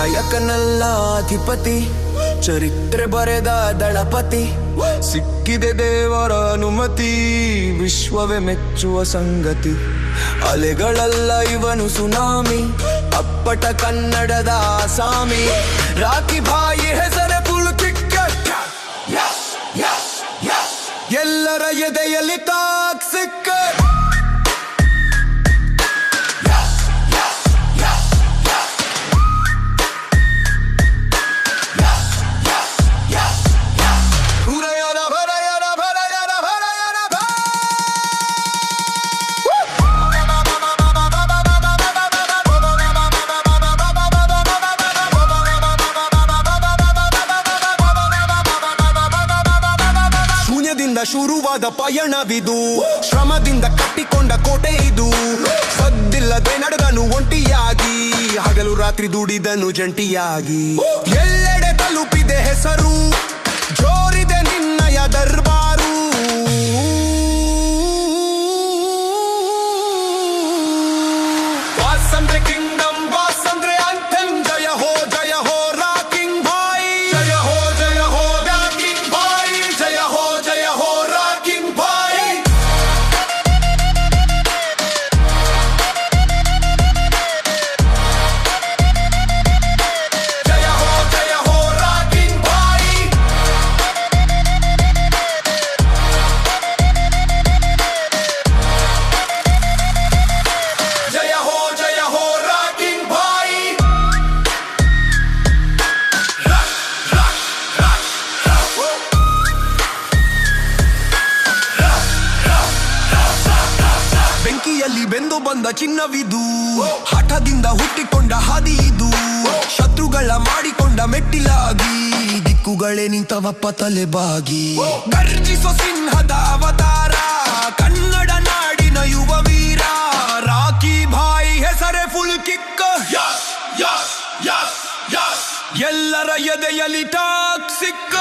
ನಾಯಕನಲ್ಲ ಅಧಿಪತಿ, ಚರಿತ್ರೆ ಬರೆದ ದಳಪತಿ, ಸಿಕ್ಕಿದೆ ದೇವರ ಅನುಮತಿ, ವಿಶ್ವವೇ ಮೆಚ್ಚುವ ಸಂಗತಿ. ಅಲೆಗಳಲ್ಲ ಇವನು ಸುನಾಮಿ, ಅಪ್ಪಟ ಕನ್ನಡದ ಆಸಾಮಿ. ರಾಕಿ ಭಾಯಿ ಹೆಸರೇ ಪುಲ್ಕಿಕ್ಕ, ಎಲ್ಲರ ಎದೆಯಲ್ಲಿ ಟಾಕ್ಸಿಕ್. ಶುರುವಾದ ಪಯಣವಿದು, ಶ್ರಮದಿಂದ ಕಟ್ಟಿಕೊಂಡ ಕೋಟೆ ಇದು. ಸದ್ದಿಲ್ಲದೆ ನಡೆದನು ಒಂಟಿಯಾಗಿ, ಹಗಲು ರಾತ್ರಿ ದುಡಿದನು ಜಂಟಿಯಾಗಿ. ಎಲ್ಲೆಡೆ ತಲುಪಿದೆ ಹೆಸರು, ಜೋರಿದೆ ನಿನ್ನಯ ದರ್ಬಾರು. ಬಾಸ್ ಅಂದ್ರೆ ಕಿಂಗ್ಡಮ್, ಬಾಸ್ ಅಂದ್ರೆ ಅಂಥೆಮ್. ಜಯ ಹೋ ರಾಕಿಂಗ್ ಭಾಯಿ, ಜಯ ಹೋ ರಾಕಿಂಗ್ ಭಾಯಿ, ಜಯ ಹೋ ರಾಕಿಂಗ್ ಭಾಯಿ. ಜಯ ಹೋ ರಾಕಿಂಗ್ ಭಾಯಿ. ಜಯ ಹೋ ರಾಕಿಂಗ್ ಭಾಯಿ. ಬೆಂಕಿಯಲ್ಲಿ ಬೆಂದು ಬಂದ ಚಿನ್ನವಿದು, ಹಠದಿಂದ ಹುಟ್ಟಿಕೊಂಡ ಹಾದಿ ಇದು. ಶತ್ರುಗಳ ಮಾಡಿಕೊಂಡ ಮೆಟ್ಟಿಲಾಗಿ, ದಿಕ್ಕುಗಳೇ ನಿಂತವಪ್ಪ ತಲೆಬಾಗಿ. ಗರ್ಜಿಸೋ ಸಿಂಹದ ಅವತಾರ, ಕನ್ನಡ ನಾಡಿನ ಯುವ ವೀರ. ರಾಕಿ ಭಾಯಿ ಹೆಸರೇ ಫುಲ್ ಕಿಕ್ಕ, ಎಲ್ಲರ ಎದೆಯಲ್ಲಿ ಟಾಕ್ಸಿಕ್.